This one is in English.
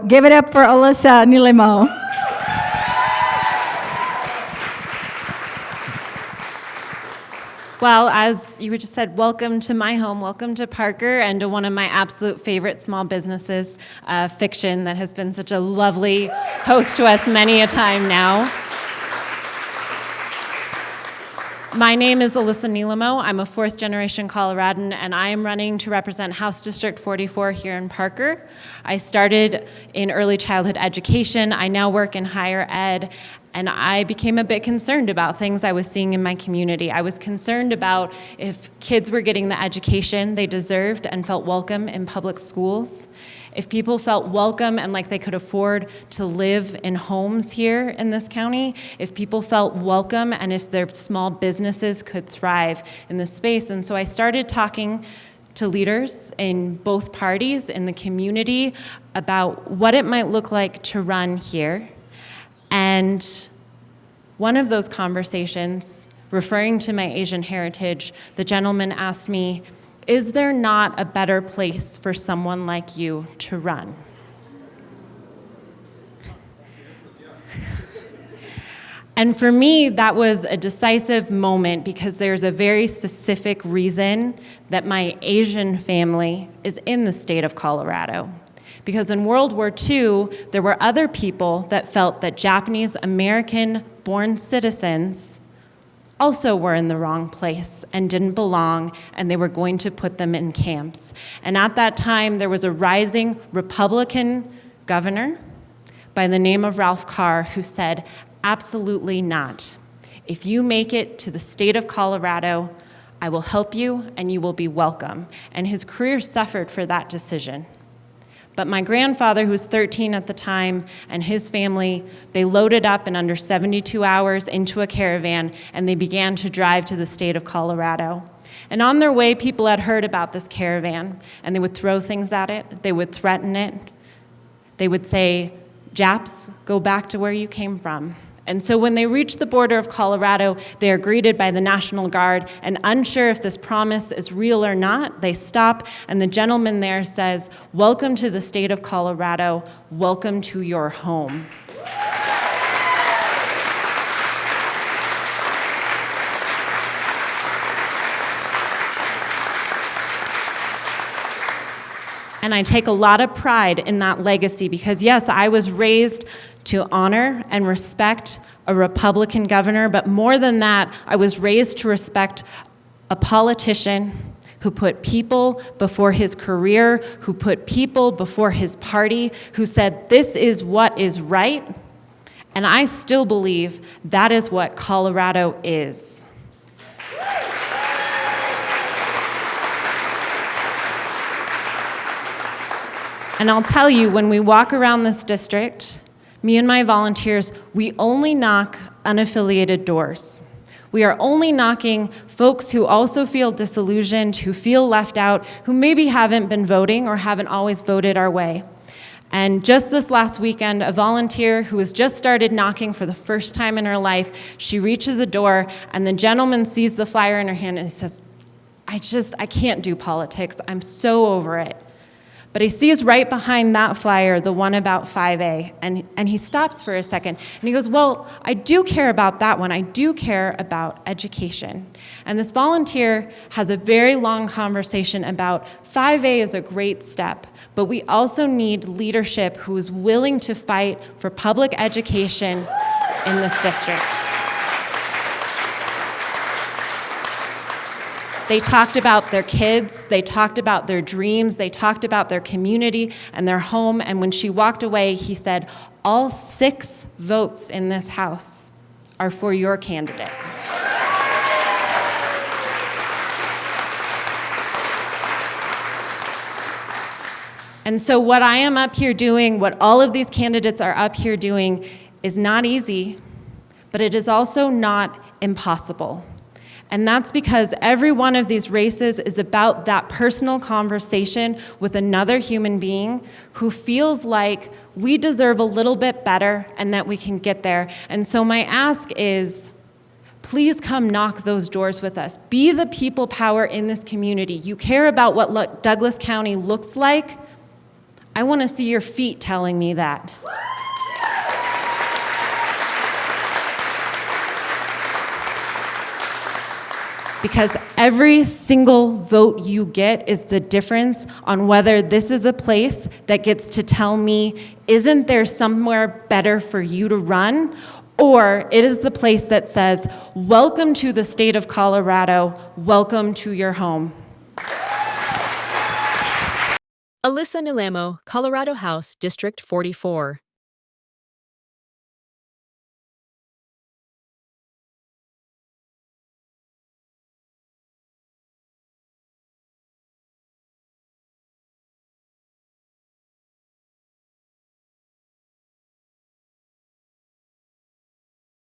Give it up for Alyssa Nilemo. Well, as you just said, welcome to my home, welcome to Parker, and to one of my absolute favorite small businesses, Fiction, that has been such a lovely host to us many a time now. My name is Alyssa Nilemo. I'm a fourth-generation Coloradan, and I am running to represent House District 44 here in Parker. I started in early childhood education. I now work in higher ed, and I became a bit concerned about things I was seeing in my community. I was concerned about if kids were getting the education they deserved and felt welcome in public schools, if people felt welcome and like they could afford to live in homes here in this county, if people felt welcome and if their small businesses could thrive in this space. And so I started talking to leaders in both parties in the community about what it might look like to run here. And one of those conversations, referring to my Asian heritage, the gentleman asked me, "Is there not a better place for someone like you to run?" And for me, that was a decisive moment because there's a very specific reason that my Asian family is in the state of Colorado. Because in World War II, there were other people that felt that Japanese American-born citizens also were in the wrong place and didn't belong, and they were going to put them in camps. And at that time, there was a rising Republican governor by the name of Ralph Carr who said, "Absolutely not. If you make it to the state of Colorado, I will help you and you will be welcome." And his career suffered for that decision. But my grandfather, who was 13 at the time, and his family, they loaded up in under 72 hours into a caravan, and they began to drive to the state of Colorado. And on their way, people had heard about this caravan, and they would throw things at it, they would threaten it, they would say, "Japs, go back to where you came from." And so when they reach the border of Colorado, they are greeted by the National Guard, and unsure if this promise is real or not, they stop, and the gentleman there says, "Welcome to the state of Colorado, welcome to your home." And I take a lot of pride in that legacy because, yes, I was raised to honor and respect a Republican governor, but more than that, I was raised to respect a politician who put people before his career, who put people before his party, who said, "This is what is right," and I still believe that is what Colorado is. And I'll tell you, when we walk around this district, me and my volunteers, we only knock unaffiliated doors. We are only knocking folks who also feel disillusioned, who feel left out, who maybe haven't been voting or haven't always voted our way. And just this last weekend, a volunteer who has just started knocking for the first time in her life, she reaches a door, and the gentleman sees the flyer in her hand, and he says, I can't do politics. I'm so over it." But he sees right behind that flyer, the one about 5A, and he stops for a second, and he goes, "Well, I do care about that one. I do care about education." And this volunteer has a very long conversation about 5A is a great step, but we also need leadership who is willing to fight for public education in this district. They talked about their kids, they talked about their dreams, they talked about their community and their home, and when she walked away, he said, "All 6 votes in this house are for your candidate." And so what I am up here doing, what all of these candidates are up here doing, is not easy, but it is also not impossible. And that's because every one of these races is about that personal conversation with another human being who feels like we deserve a little bit better and that we can get there. And so my ask is, please come knock those doors with us. Be the people power in this community. You care about what Douglas County looks like. I want to see your feet telling me that. Because every single vote you get is the difference on whether this is a place that gets to tell me, isn't there somewhere better for you to run? Or it is the place that says, welcome to the state of Colorado, welcome to your home. Alyssa Nilemo, Colorado House, District 44.